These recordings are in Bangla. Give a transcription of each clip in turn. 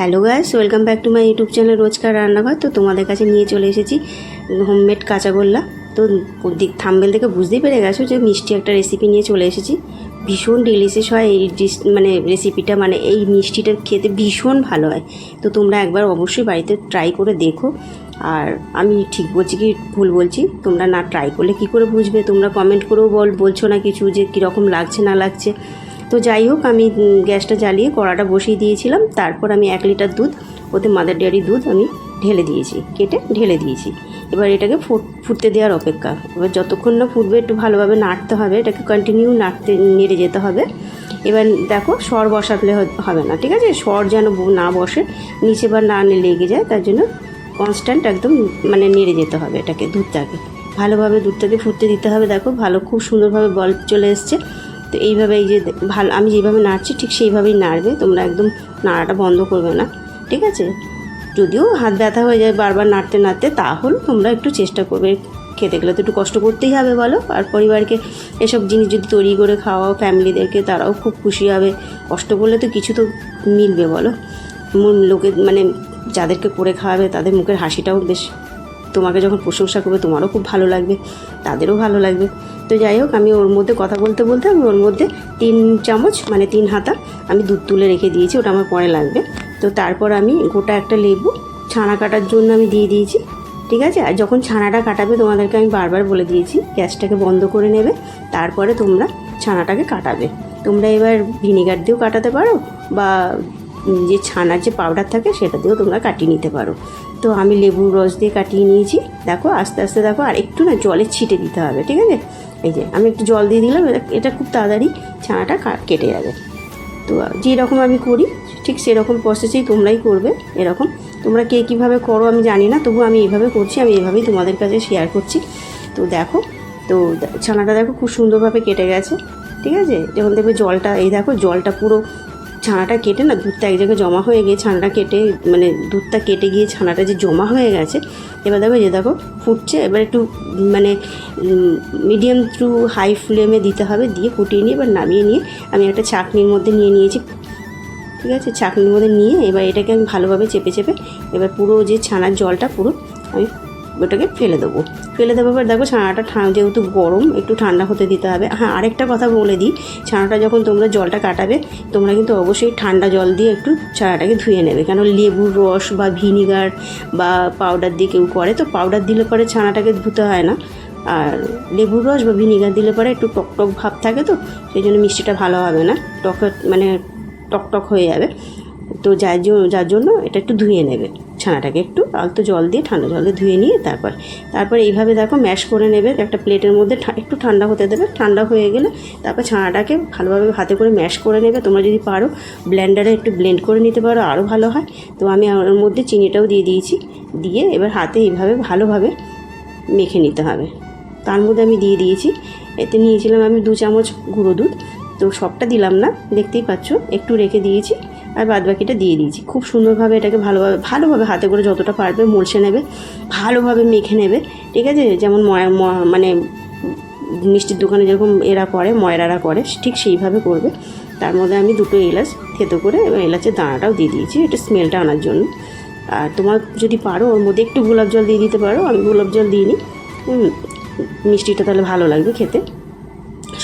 Hello guys, welcome back to my YouTube channel রোজকার রান্নাঘর। তো তোমাদের কাছে নিয়ে চলে এসেছি হোমমেড কাঁচাগোল্লা। তো থাম্বনেল থেকে বুঝতেই পেরে গেছো যে মিষ্টি একটা রেসিপি নিয়ে চলে এসেছি। ভীষণ ডিলিশিয়াস হয় এই মানে রেসিপিটা, মানে এই মিষ্টিটা খেতে ভীষণ ভালো হয়। তো তোমরা একবার অবশ্যই বাড়িতে ট্রাই করে দেখো। আর আমি ঠিক বলছি কি ভুল বলছি তোমরা না ট্রাই করলে কী করে বুঝবে? তোমরা কমেন্ট করেও বলছো না কিছু যে কীরকম লাগছে না লাগছে। তো যাই হোক, আমি গ্যাসটা জ্বালিয়ে কড়াটা বসিয়ে দিয়েছিলাম। তারপর আমি 1 লিটার দুধ, ওতে মাদার ডেয়ারি দুধ আমি ঢেলে দিয়েছি, কেটে ঢেলে দিয়েছি। এবার এটাকে ফুটতে দেওয়ার অপেক্ষা। এবার যতক্ষণ না ফুটবে একটু ভালোভাবে নাড়তে হবে, এটাকে কন্টিনিউ নেড়ে যেতে হবে। এবার দেখো, সর বসালে হবে না, ঠিক আছে? সর যেন না বসে, নিচে বা না লেগে যায়, তার জন্য কনস্ট্যান্ট একদম মানে নেড়ে যেতে হবে এটাকে, দুধটাকে ভালোভাবে দুধটাকে ফুটতে দিতে হবে। দেখো খুব সুন্দরভাবে বল চলে এসছে। তো এইভাবে এই যে আমি যেভাবে নাড়ছি ঠিক সেইভাবেই নাড়বে, তোমরা একদম নাড়াটা বন্ধ করবে না, ঠিক আছে? যদিও হাত ব্যথা হয়ে যায় বারবার নাড়তে নাড়তে, তাহলে তোমরা একটু চেষ্টা করবে। খেতে গেলে তো একটু কষ্ট করতেই হবে বলো। আর পরিবারকে এসব জিনিস যদি তৈরি করে খাওয়াও ফ্যামিলিদেরকে, তারাও খুব খুশি হবে। কষ্ট করলে তো কিছু তো মিলবে বলো। লোকে মানে যাদেরকে করে খাওয়াবে তাদের মুখের হাসিটাও বেশ, তোমাকে যখন প্রশংসা করবে তোমারও খুব ভালো লাগবে, তাদেরও ভালো লাগবে। তো যাই হোক, আমি ওর মধ্যে কথা বলতে বলতে আমি ওর মধ্যে 3 চামচ মানে 3 হাতা আমি দুধ তুলে রেখে দিয়েছি, ওটা আমার পরে লাগবে। তো তারপর আমি গোটা একটা লেবু ছানা কাটার জন্য আমি দিয়ে দিয়েছি, ঠিক আছে? আর যখন ছানাটা কাটাবে তোমাদেরকে আমি বারবার বলে দিয়েছি গ্যাসটাকে বন্ধ করে নেবে, তারপরে তোমরা ছানাটাকে কাটাবে। তোমরা এবার ভিনেগার দিয়েও কাটাতে পারো, বা যে ছানার যে পাউডার থাকে সেটা দিয়েও তোমরা কাটিয়ে নিতে পারো। তো আমি লেবুর রস দিয়ে কাটিয়ে নিয়েছি। দেখো আস্তে আস্তে দেখো, আর একটু না জলের ছিটে দিতে হবে, ঠিক আছে? এই যে আমি একটু জল দিয়ে দিলাম, এটা খুব তাড়াতাড়ি ছানাটা কেটে যাবে। তো যেরকম আমি করি ঠিক সেরকম প্রসেসেই তোমরাই করবে। এরকম তোমরা কে কীভাবে করো আমি জানি না, তবু আমি এইভাবে করছি, আমি এইভাবেই তোমাদের কাছে শেয়ার করছি। তো দেখো, তো ছানাটা দেখো খুব সুন্দরভাবে কেটে গেছে, ঠিক আছে? যখন দেখবে জলটা, এই দেখো জলটা পুরো ছানাটা কেটে না দুধটা এক জায়গায় জমা হয়ে গিয়ে ছানাটা কেটে মানে দুধটা কেটে গিয়ে ছানাটা যে জমা হয়ে গেছে। এবার দেখো যে দেখো ফুটছে। এবার একটু মানে মিডিয়াম টু হাই ফ্লেমে দিতে হবে, দিয়ে ফুটিয়ে নিয়ে এবার নামিয়ে নিয়ে আমি একটা ছাঁকনির মধ্যে নিয়ে নিয়েছি, ঠিক আছে? ছাঁকনির মধ্যে নিয়ে এবার এটাকে আমি ভালোভাবে চেপে চেপে এবার পুরো যে ছানার জলটা পুরো আমি ওটাকে ফেলে দেবো। এবার দেখো ছানাটা যেহেতু গরম, একটু ঠান্ডা হতে দিতে হবে। হ্যাঁ, আরেকটা কথা বলে দিই, ছানাটা যখন তোমরা জলটা কাটাবে তোমরা কিন্তু অবশ্যই ঠান্ডা জল দিয়ে একটু ছানাটাকে ধুয়ে নেবে। কেন লেবুর রস বা ভিনিগার বা পাউডার দিয়ে কেউ করে, তো পাউডার দিলে পরে ছানাটাকে ধুতে হয় না। আর লেবুর রস বা ভিনিগার দিলে পরে একটু টকটক ভাব থাকে, তো সেই জন্য মিষ্টিটা ভালো হবে না, মানে টকটক হয়ে যাবে। তো যার জন্য এটা একটু ধুয়ে নেবে ছানাটাকে, একটু আলতো জল দিয়ে ঠান্ডা জল দিয়ে ধুয়ে নিয়ে তারপর এইভাবে দেখো ম্যাশ করে নেবে একটা প্লেটের মধ্যে, একটু ঠান্ডা হতে দেবে। ঠান্ডা হয়ে গেলে তারপর ছানাটাকে ভালোভাবে হাতে করে ম্যাশ করে নেবে। তোমরা যদি পারো ব্লেন্ডারে একটু ব্লেন্ড করে নিতে পারো, আরও ভালো হয়। তো আমি ওর মধ্যে চিনিটাও দিয়ে দিয়েছি, দিয়ে এবার হাতে এইভাবে ভালোভাবে মেখে নিতে হবে। তার মধ্যে আমি দিয়ে দিয়েছি, এতে নিয়েছিলাম আমি 2 চামচ গুঁড়ো দুধ। তো সবটা দিলাম না, দেখতেই পাচ্ছ, একটু রেখে দিয়েছি, আর বাদবাকিটা দিয়ে দিয়েছি। খুব সুন্দরভাবে এটাকে ভালোভাবে হাতে করে যতটা পারবে মলসে নেবে, ভালোভাবে মেখে নেবে, ঠিক আছে? যেমন মানে মিষ্টির দোকানে যেরকম এরা করে, ময়রারা করে, ঠিক সেইভাবে করবে। তার মধ্যে আমি 2টো এলাচ থেতো করে এবার এলাচের দানাটাও দিয়ে দিয়েছি, এটা স্মেলটা আনার জন্য। আর তোমার যদি পারো ওর মধ্যে একটু গোলাপ জল দিয়ে দিতে পারো, আমি গোলাপ জল দিইনি। মিষ্টিটা তাহলে ভালো লাগবে খেতে।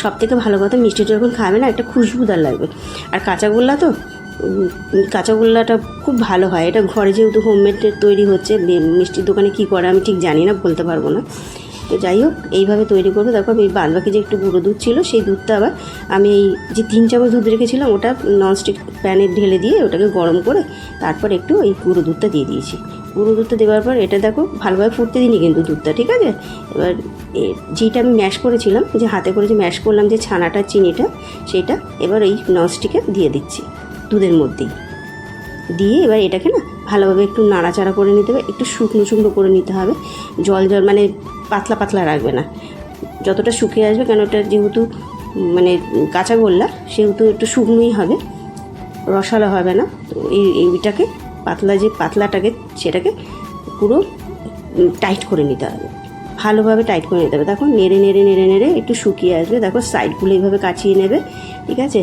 সবথেকে ভালো কথা, মিষ্টিটা যখন খাবে না একটা খুশবুদার লাগবে। আর কাঁচাগোল্লাটা খুব ভালো হয়, এটা ঘরে যেহেতু হোমমেড তৈরি হচ্ছে। মিষ্টির দোকানে কী করে আমি ঠিক জানি না, বলতে পারবো না। তো যাই হোক, এইভাবে তৈরি করবে। দেখো আমি বাদবাকি যে একটু গুঁড়ো দুধ ছিল সেই দুধটা আবার আমি এই যে 3 চামচ দুধ রেখেছিলাম ওটা ননস্টিক প্যানে ঢেলে দিয়ে ওটাকে গরম করে তারপর একটু এই গুঁড়ো দুধটা দিয়ে দিয়েছি। গুঁড়ো দুধটা দেওয়ার পর এটা দেখো ভালোভাবে ফুটতে দিইনি কিন্তু দুধটা, ঠিক আছে? এবার যেটা আমি ম্যাশ করেছিলাম, যে হাতে করে যে ম্যাশ করলাম যে ছানাটা চিনিটা, সেটা এবার এই ননস্টিকে দিয়ে দিচ্ছি দুধের মধ্যেই। দিয়ে এবার এটাকে না ভালোভাবে একটু নাড়াচাড়া করে নিতে হবে, একটু শুকনো করে নিতে হবে। জল মানে পাতলা রাখবে না, যতটা শুকিয়ে আসবে, কেন ওটা যেহেতু মানে কাঁচাগোল্লা সেহেতু একটু শুকনোই হবে, রসালো হবে না। তো এইটাকে পাতলাটাকে সেটাকে পুরো টাইট করে নিতে হবে, ভালোভাবে টাইট করে নিতে হবে। দেখো নেড়ে নেড়ে নেড়ে নেড়ে একটু শুকিয়ে আসবে। দেখো সাইডগুলো এইভাবে কাচিয়ে নেবে, ঠিক আছে।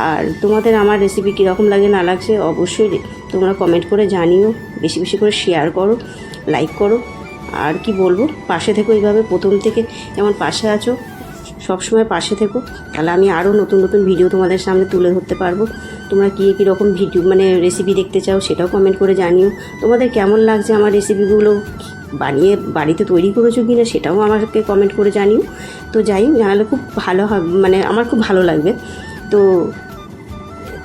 আর তোমাদের আমার রেসিপি কীরকম লাগে না লাগছে অবশ্যই তোমরা কমেন্ট করে জানিও, বেশি বেশি করে শেয়ার করো, লাইক করো। আর কি বলবো, পাশে থেকো, এইভাবে প্রথম থেকে যেমন পাশে আছো সবসময় পাশে থেকো, তাহলে আমি আরও নতুন নতুন ভিডিও তোমাদের সামনে তুলে ধরতে পারবো। তোমরা কীরকম ভিডিও মানে রেসিপি দেখতে চাও সেটাও কমেন্ট করে জানিও। তোমাদের কেমন লাগছে আমার রেসিপিগুলো, বানিয়ে বাড়িতে তৈরি করেছো কি না সেটাও আমাকে কমেন্ট করে জানিও। তো যাই হোক, জানালে খুব ভালো হবে, মানে আমার খুব ভালো লাগবে। তো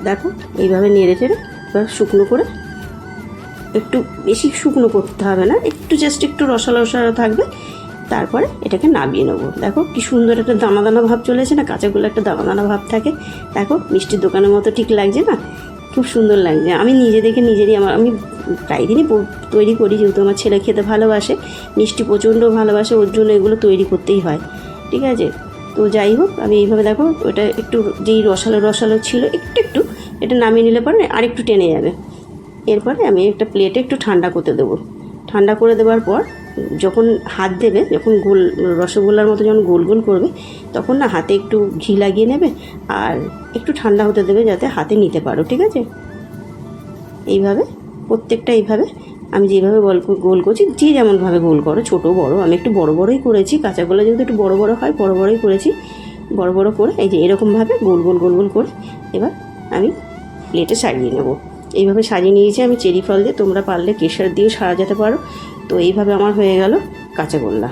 দেখো এইভাবে নেড়ে চেড়ে এবার শুকনো করে, একটু বেশি শুকনো করতে হবে না, একটু জাস্ট একটু রসালো রসালো থাকবে, তারপরে এটাকে নামিয়ে নেবো। দেখো কি সুন্দর একটা দানা দানা ভাব চলেছে না, কাঁচাগুলো একটা দানা দানা ভাব থাকে। দেখো মিষ্টির দোকানের মতো ঠিক লাগছে না, খুব সুন্দর লাগছে। আমি নিজে দেখে নিজেরই আমি প্রায় দিনই তৈরি করি, যেহেতু আমার ছেলে খেতে ভালোবাসে, মিষ্টি প্রচণ্ড ভালোবাসে, ওর জন্য এগুলো তৈরি করতেই হয়, ঠিক আছে। তো যাই হোক, আমি এইভাবে দেখো ওটা একটু যেই রসালো রসালো ছিল একটু এটা নামিয়ে নিলে পরে আরেকটু টেনে যাবে। এরপরে আমি একটা প্লেটে একটু ঠান্ডা করতে দেবো। ঠান্ডা করে দেওয়ার পর যখন হাত দেবে, যখন গোল রসগোল্লার মতো যখন গোল গোল করবে, তখন না হাতে একটু ঘি লাগিয়ে নেবে আর একটু ঠান্ডা হতে দেবে যাতে হাতে নিতে পারো, ঠিক আছে। এইভাবে প্রত্যেকটা এইভাবে আমি যেভাবে গোল করছি, যে যেমনভাবে গোল করো, ছোটো বড়, আমি একটু বড় বড়ই করেছি, কাঁচাগোল্লা যেহেতু একটু বড় বড় হয়, বড় বড়ই করেছি। বড় বড় করে এই যে এরকমভাবে গোল গোল গোল গোল করে এবার আমি প্লেটে সাজিয়ে নেব। এইভাবে সাজিয়ে নিয়েছি আমি চেরি ফল দিয়ে, তোমরা পারলে কেশর দিয়েও সাজাতে পারো। তো এইভাবে আমার হয়ে গেল কাঁচাগোল্লা।